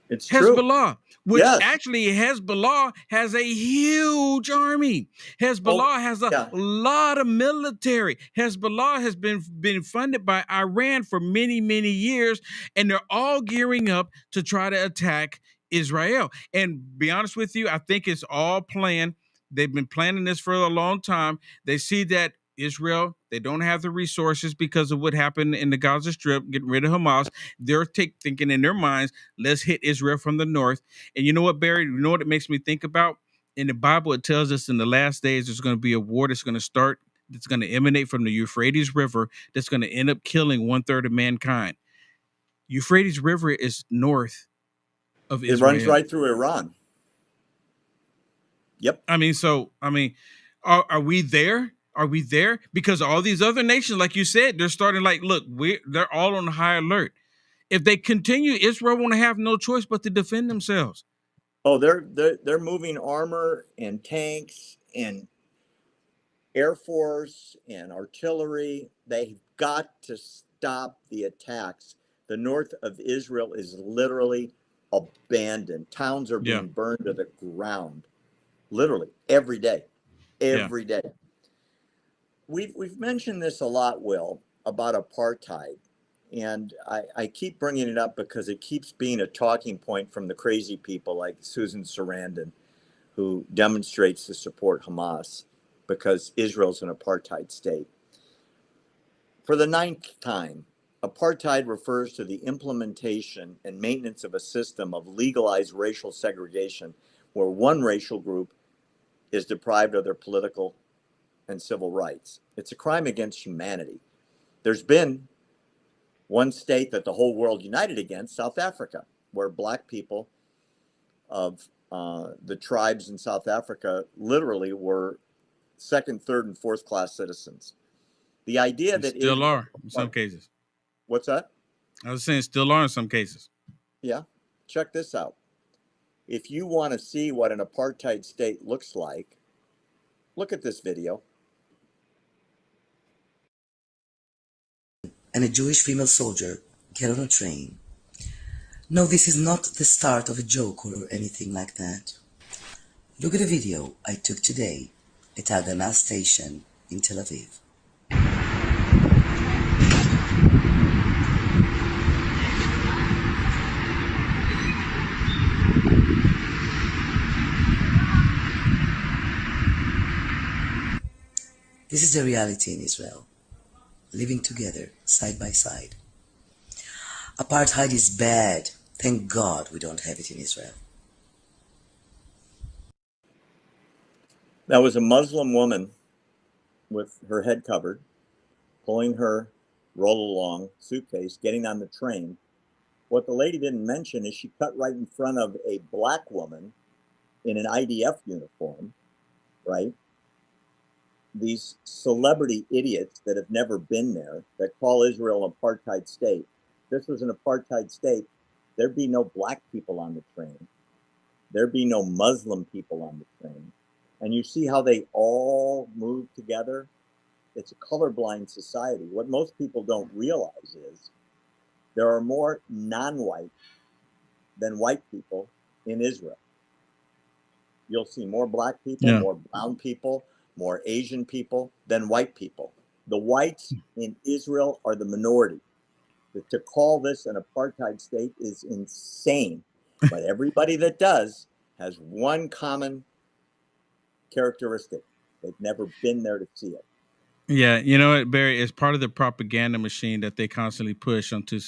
It's Hezbollah, true. which Yes. actually Hezbollah has a huge army. Hezbollah has a lot of military. Hezbollah has been funded by Iran for many, many years, and they're all gearing up to try to attack Israel. And be honest with you, I think it's all planned. They've been planning this for a long time. They see that Israel, they don't have the resources because of what happened in the Gaza Strip, getting rid of Hamas. They're thinking in their minds, let's hit Israel from the north. And you know what, Barry? You know what it makes me think about? In the Bible, it tells us in the last days, there's going to be a war that's going to start, that's going to emanate from the Euphrates River, that's going to end up killing 1/3 of mankind. Euphrates River is north of Israel. It runs right through Iran. Yep. Are we there? Are we there? Because all these other nations, like you said, they're starting they're all on high alert. If they continue, Israel won't have no choice but to defend themselves. Oh, they're moving armor and tanks and Air Force and artillery. They've got to stop the attacks. The north of Israel is literally abandoned. Towns are being burned to the ground, literally every day, every day. We've mentioned this a lot, Will, about apartheid. And I keep bringing it up because it keeps being a talking point from the crazy people like Susan Sarandon, who demonstrates to support Hamas because Israel's an apartheid state. For the 9th time, apartheid refers to the implementation and maintenance of a system of legalized racial segregation where one racial group is deprived of their political and civil rights. It's a crime against humanity. There's been one state that the whole world united against, South Africa, where black people of the tribes in South Africa literally were 2nd, 3rd, and 4th class citizens. The idea that still are in some cases. What's that? I was saying still are in some cases. Yeah. Check this out. If you want to see what an apartheid state looks like, look at this video. And a Jewish female soldier get on a train. No, this is not the start of a joke or anything like that. Look at the video I took today at Haganah Station in Tel Aviv. This is the reality in Israel, living together, side by side. Apartheid is bad. Thank God we don't have it in Israel. That was a Muslim woman with her head covered, pulling her roll-along suitcase, getting on the train. What the lady didn't mention is she cut right in front of a black woman in an IDF uniform, right? These celebrity idiots that have never been there, that call Israel an apartheid state. If this was an apartheid state, there'd be no black people on the train. There'd be no Muslim people on the train. And you see how they all move together? It's a colorblind society. What most people don't realize is there are more non-white than white people in Israel. You'll see more black people, more brown people, more Asian people than white people. The whites in Israel are the minority. To call this an apartheid state is insane. But everybody that does has one common characteristic. They've never been there to see it. Yeah, you know what, Barry? It's part of the propaganda machine that they constantly push onto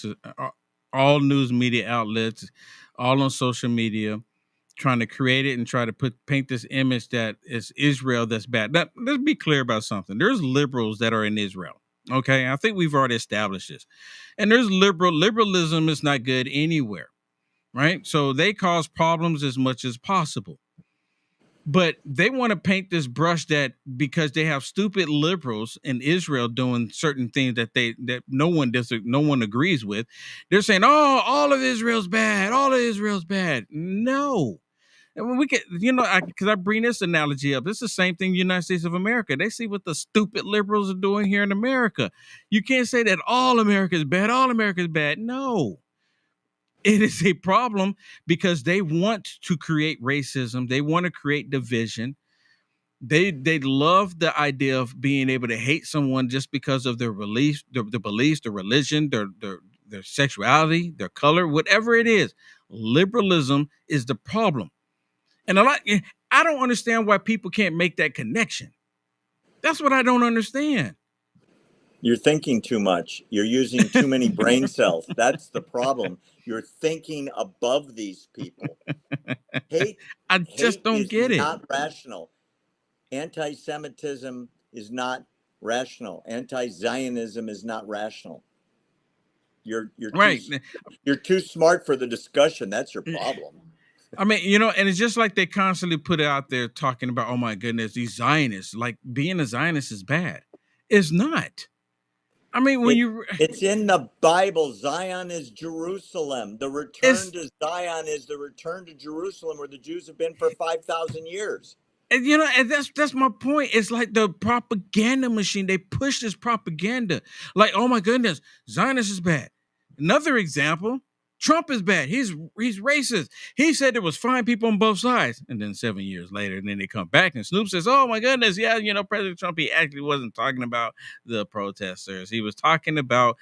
all news media outlets, all on social media, trying to create it and try to paint this image that it's Israel that's bad. Now, let's be clear about something. There's liberals that are in Israel. Okay, I think we've already established this. And there's liberalism is not good anywhere, right? So they cause problems as much as possible. But they want to paint this brush that because they have stupid liberals in Israel doing certain things that no one agrees with, they're saying, "Oh, all of Israel's bad. All of Israel's bad." No, and when we get, because I bring this analogy up, it's the same thing. United States of America, they see what the stupid liberals are doing here in America. You can't say that all America is bad. All America is bad. No. It is a problem because they want to create racism. They want to create division. They love the idea of being able to hate someone just because of their beliefs, their beliefs, their religion, their sexuality, their color, whatever it is. Liberalism is the problem. And I don't understand why people can't make that connection. That's what I don't understand. You're thinking too much. You're using too many brain cells. That's the problem. You're thinking above these people. Hate don't get it. Not rational. Anti-Semitism is not rational. Anti-Zionism is not rational. You're right. You're too smart for the discussion. That's your problem. I mean, and it's just like they constantly put out there talking about, oh my goodness, these Zionists, like being a Zionist is bad. It's not. I mean, it's in the Bible. Zion is Jerusalem. The return to Zion is the return to Jerusalem, where the Jews have been for 5,000 years. And and that's my point. It's like the propaganda machine. They push this propaganda. Like, oh my goodness, Zionist is bad. Another example, Trump is bad. He's racist. He said there was fine people on both sides. And then 7 years later, then they come back and Snoop says, oh my goodness, yeah, President Trump, he actually wasn't talking about the protesters. He was talking about,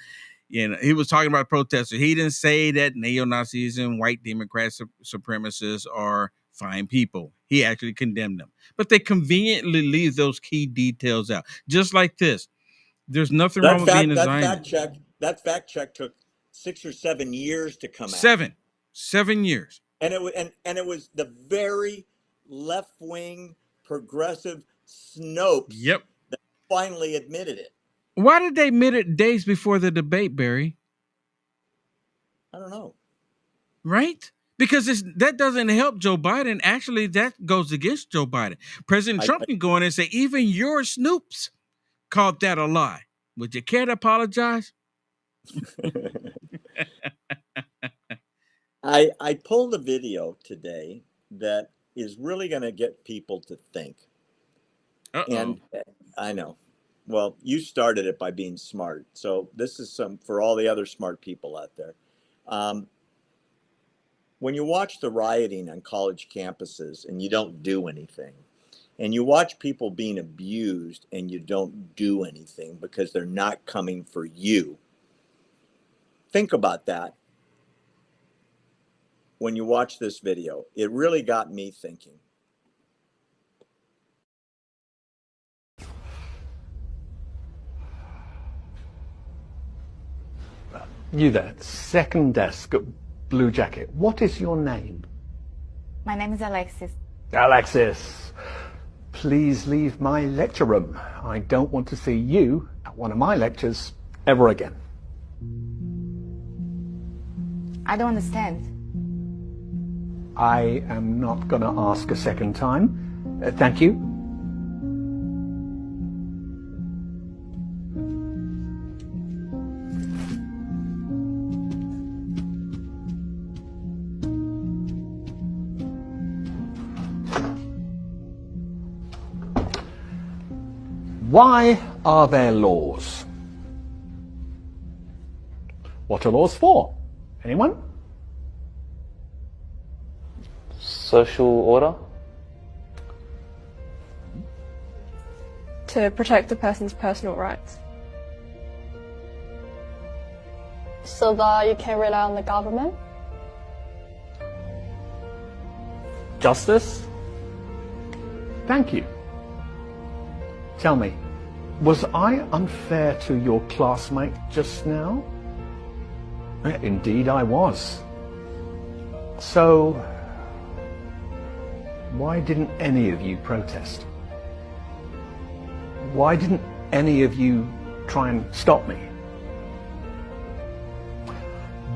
protesters. He didn't say that neo-Nazis and white Democrat supremacists are fine people. He actually condemned them. But they conveniently leave those key details out. Just like this. There's nothing wrong with being a Zionist. That fact check took 6 or 7 years to come out. 7 years. And it was the very left-wing progressive Snopes that finally admitted it. Why did they admit it days before the debate, Barry? I don't know. Right? Because that doesn't help Joe Biden. Actually, that goes against Joe Biden. President Trump can go in and say, even your Snoops called that a lie. Would you care to apologize? I pulled a video today that is really going to get people to think. And I know. Well, you started it by being smart. So this is for all the other smart people out there. When you watch the rioting on college campuses and you don't do anything, and you watch people being abused and you don't do anything because they're not coming for you. Think about that when you watch this video. It really got me thinking. You there, second desk at Blue Jacket. What is your name? My name is Alexis. Alexis, please leave my lecture room. I don't want to see you at one of my lectures ever again. I don't understand. I am not going to ask a second time. Thank you. Why are there laws? What are laws for? Anyone? Social order? To protect the person's personal rights. So that you can rely on the government? Justice? Thank you. Tell me, was I unfair to your classmate just now? Indeed I was. So, why didn't any of you protest? Why didn't any of you try and stop me?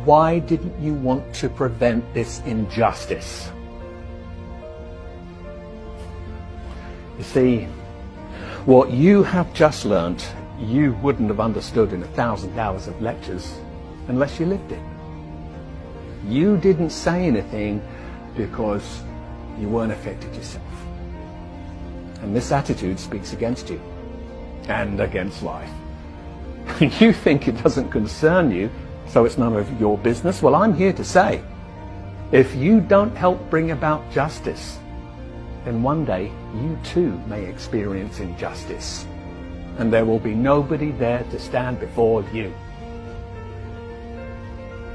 Why didn't you want to prevent this injustice? You see, what you have just learnt, you wouldn't have understood in 1,000 hours of lectures unless you lived it. You didn't say anything because you weren't affected yourself. And this attitude speaks against you and against life. You think it doesn't concern you, so it's none of your business. Well, I'm here to say, if you don't help bring about justice, then one day you too may experience injustice, and there will be nobody there to stand before you.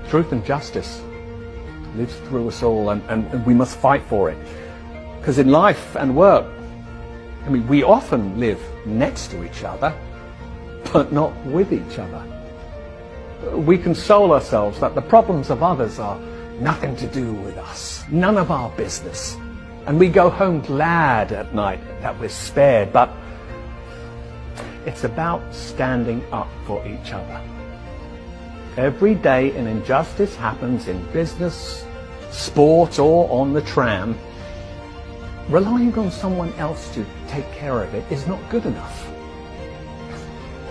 Truth and justice lives through us all, and we must fight for it. Because in life and work, I mean, we often live next to each other, but not with each other. We console ourselves that the problems of others are nothing to do with us, none of our business. And we go home glad at night that we're spared, but it's about standing up for each other. Every day an injustice happens in business, sport, or on the tram. Relying on someone else to take care of it is not good enough.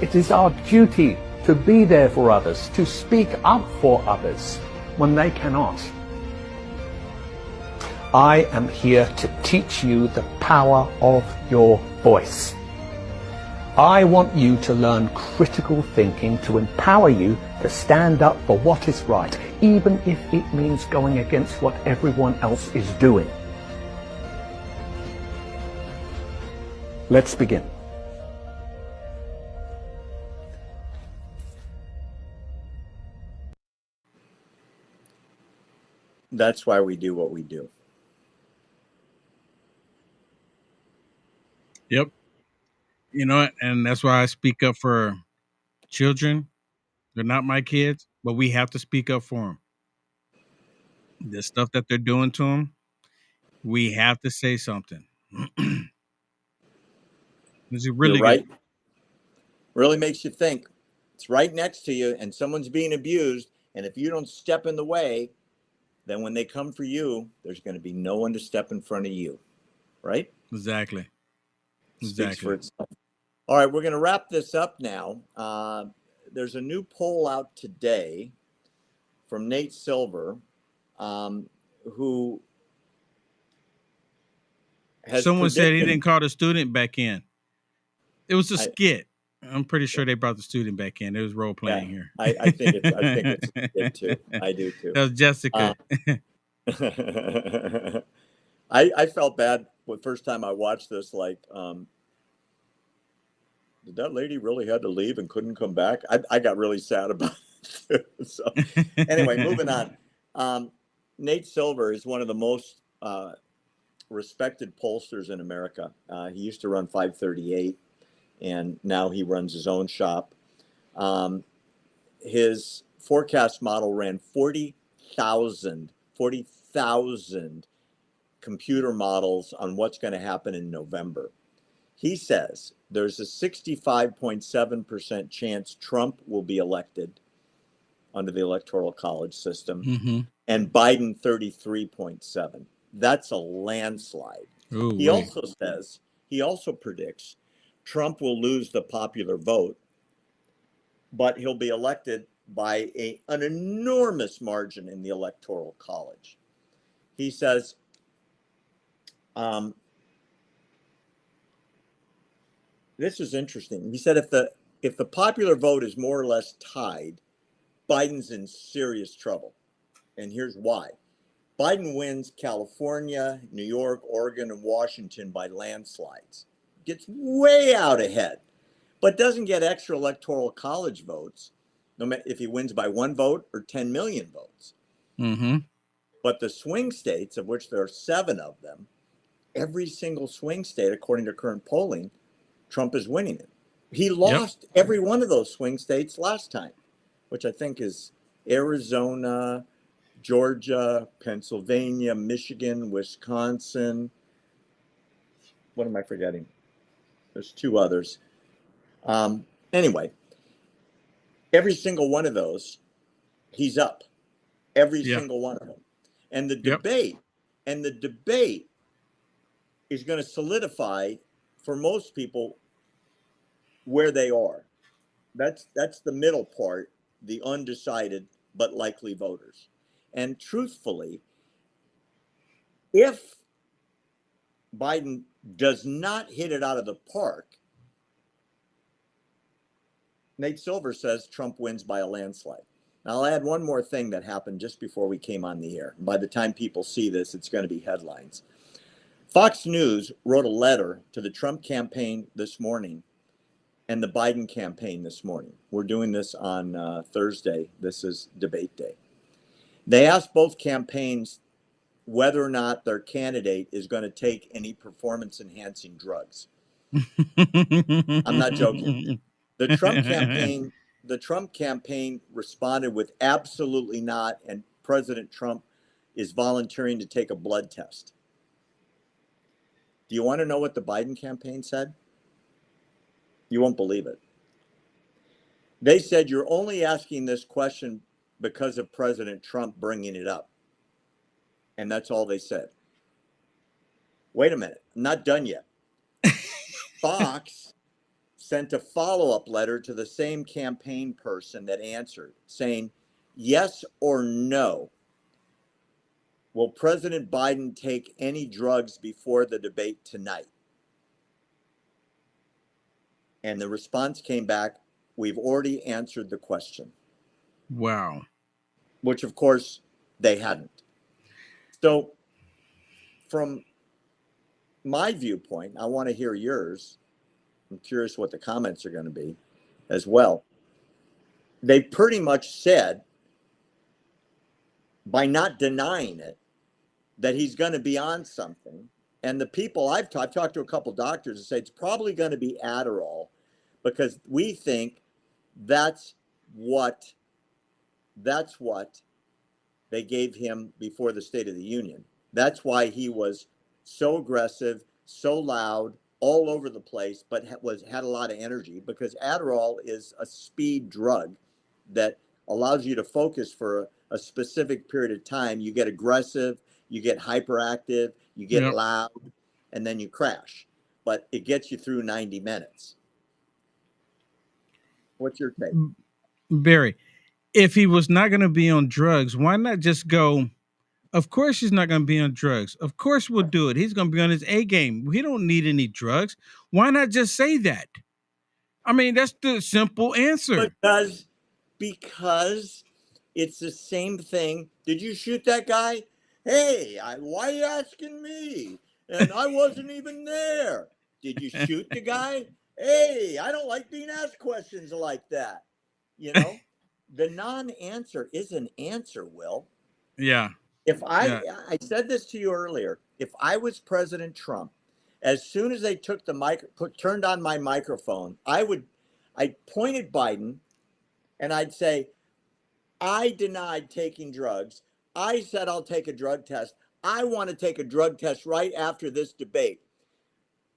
It is our duty to be there for others, to speak up for others when they cannot. I am here to teach you the power of your voice. I want you to learn critical thinking to empower you to stand up for what is right, even if it means going against what everyone else is doing. Let's begin. That's why we do what we do. Yep. You know, and that's why I speak up for children. They're not my kids, but we have to speak up for them. The stuff that they're doing to them, we have to say something. Is it really You're right? good? Really makes you think. It's right next to you, and someone's being abused, and if you don't step in the way, then when they come for you, there's going to be no one to step in front of you, right? Exactly. Speaks for itself. All right, we're going to wrap this up now. There's a new poll out today from Nate Silver, who has Someone said he predicted- didn't call the student back in. It was a skit. I'm pretty sure they brought the student back in. It was role playing here. I think it's a skit too. I do too. That was Jessica. I felt bad the first time I watched this, like, did that lady really had to leave and couldn't come back? I got really sad about it. So anyway, moving on. Nate Silver is one of the most respected pollsters in America. He used to run 538, and now he runs his own shop. His forecast model ran 40,000 computer models on what's going to happen in November. He says there's a 65.7% chance Trump will be elected under the Electoral College system, and Biden 33.7. That's a landslide. He also predicts Trump will lose the popular vote, but he'll be elected by an enormous margin in the Electoral College. He says, this is interesting. He said if the popular vote is more or less tied, Biden's in serious trouble. And here's why. Biden wins California, New York, Oregon, and Washington by landslides. Gets way out ahead, but doesn't get extra Electoral College votes, no matter if he wins by 1 vote or 10 million votes. But the swing states, of which there are 7 of them, every single swing state, according to current polling, Trump is winning it. He lost every one of those swing states last time, which I think is Arizona, Georgia, Pennsylvania, Michigan, Wisconsin. What am I forgetting? There's 2 others. Anyway, every single one of those, he's up. Every single one of them. And the debate, is going to solidify for most people where they are. That's the middle part, the undecided but likely voters. And truthfully, if Biden does not hit it out of the park, Nate Silver says Trump wins by a landslide. Now, I'll add one more thing that happened just before we came on the air. By the time people see this, it's going to be headlines. Fox News wrote a letter to the Trump campaign this morning and the Biden campaign this morning. We're doing this on Thursday. This is debate day. They asked both campaigns whether or not their candidate is going to take any performance-enhancing drugs. I'm not joking. The Trump campaign responded with absolutely not, and President Trump is volunteering to take a blood test. Do you want to know what the Biden campaign said? You won't believe it. They said you're only asking this question because of President Trump bringing it up. And that's all they said. Wait a minute, I'm not done yet. Fox sent a follow-up letter to the same campaign person that answered, saying, yes or no, will President Biden take any drugs before the debate tonight? And the response came back, we've already answered the question. Wow. Which, of course, they hadn't. So, from my viewpoint, I want to hear yours. I'm curious what the comments are going to be as well. They pretty much said, by not denying it, that he's going to be on something. And the people I've talked to a couple doctors and say it's probably going to be Adderall, because we think that's what they gave him before the State of the Union. That's why he was so aggressive, so loud, all over the place, but had a lot of energy, because Adderall is a speed drug that allows you to focus for a specific period of time. You get aggressive, you get hyperactive, you get loud, and then you crash. But it gets you through 90 minutes. What's your take? Barry, if he was not going to be on drugs, why not just go, of course he's not going to be on drugs. Of course we'll do it. He's going to be on his A game. We don't need any drugs. Why not just say that? I mean, that's the simple answer. Because it's the same thing. Did you shoot that guy? Hey, why are you asking me? and I wasn't even there. Did you shoot the guy? Hey, I don't like being asked questions like that. You know, the non-answer is an answer, Will. Yeah. If I said this to you earlier, if I was President Trump, as soon as they took the turned on my microphone, I'd point at Biden and I'd say, I denied taking drugs. I said I'll take a drug test. I want to take a drug test right after this debate.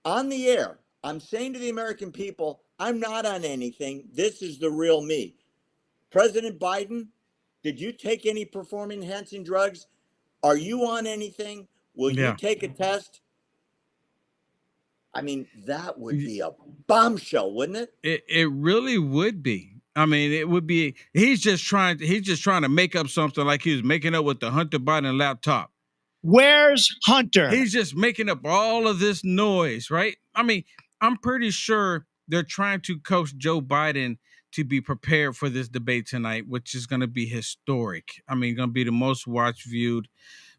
On the air, I'm saying to the American people, I'm not on anything. This is the real me. President Biden, did you take any performance-enhancing drugs? Are you on anything? Will you take a test? I mean, that would be a bombshell, wouldn't it? It really would be. I mean, it would be. He's just trying to make up something like he was making up with the Hunter Biden laptop. Where's Hunter? He's just making up all of this noise, right? I mean, I'm pretty sure they're trying to coach Joe Biden to be prepared for this debate tonight, which is going to be historic. I mean, going to be the most viewed,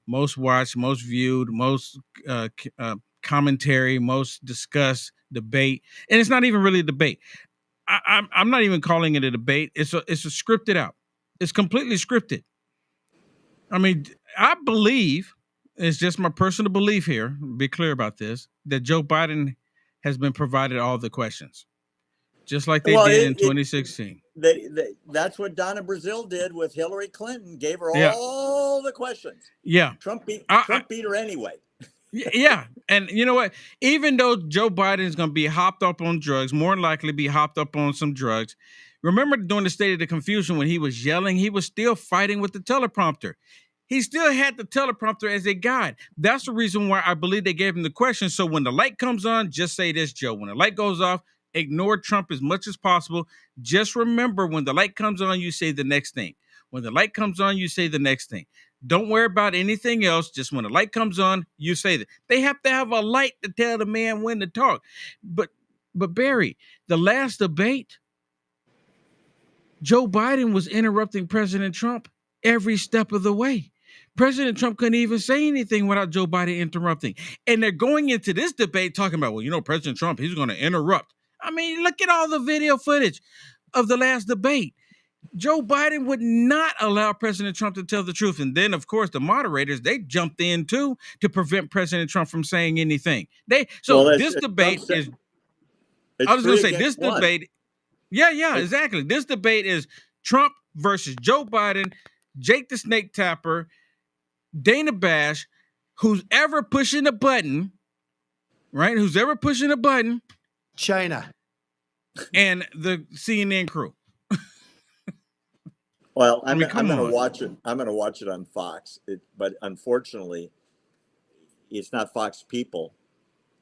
most viewed, most commentary, most discussed debate. And it's not even really a debate. I'm not even calling it a debate. It's a scripted out. It's completely scripted. I mean, I believe, it's just my personal belief here, be clear about this, that Joe Biden has been provided all the questions, just like they did in 2016. That's what Donna Brazile did with Hillary Clinton, gave her all the questions. Yeah. Trump beat her anyway. Yeah. And you know what? Even though Joe Biden is going to be hopped up on drugs, more than likely be hopped up on some drugs. Remember during the State of the Confusion when he was yelling, he was still fighting with the teleprompter. He still had the teleprompter as a guide. That's the reason why I believe they gave him the question. So when the light comes on, just say this, Joe. When the light goes off, ignore Trump as much as possible. Just remember, when the light comes on, you say the next thing. When the light comes on, you say the next thing. Don't worry about anything else. Just when the light comes on, you say that. They have to have a light to tell the man when to talk. But Barry, the last debate, Joe Biden was interrupting President Trump every step of the way. President Trump couldn't even say anything without Joe Biden interrupting. And they're going into this debate talking about, well, you know, President Trump, he's going to interrupt. I mean, look at all the video footage of the last debate. Joe Biden would not allow President Trump to tell the truth. And then, of course, the moderators, they jumped in, too, to prevent President Trump from saying anything. This debate is... I was going to say, this debate... Yeah, exactly. This debate is Trump versus Joe Biden, Jake the Snake Tapper, Dana Bash, who's ever pushing a button, right? Who's ever pushing a button. China. And the CNN crew. Well, I'm going to watch it. I'm going to watch it on Fox. But unfortunately, it's not Fox people.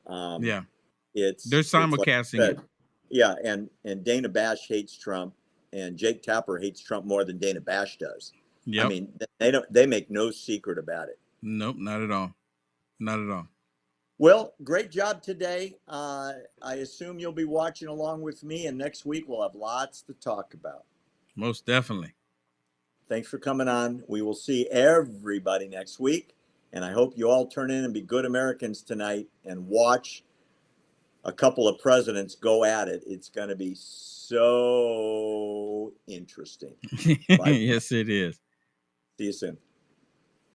They're simulcasting it. Yeah, and Dana Bash hates Trump, and Jake Tapper hates Trump more than Dana Bash does. Yep. I mean, they make no secret about it. Nope, not at all. Not at all. Well, great job today. I assume you'll be watching along with me, and next week we'll have lots to talk about. Most definitely. Thanks for coming on. We will see everybody next week, and I hope you all turn in and be good Americans tonight and watch a couple of presidents go at it. It's going to be so interesting. Yes, it is. See you soon.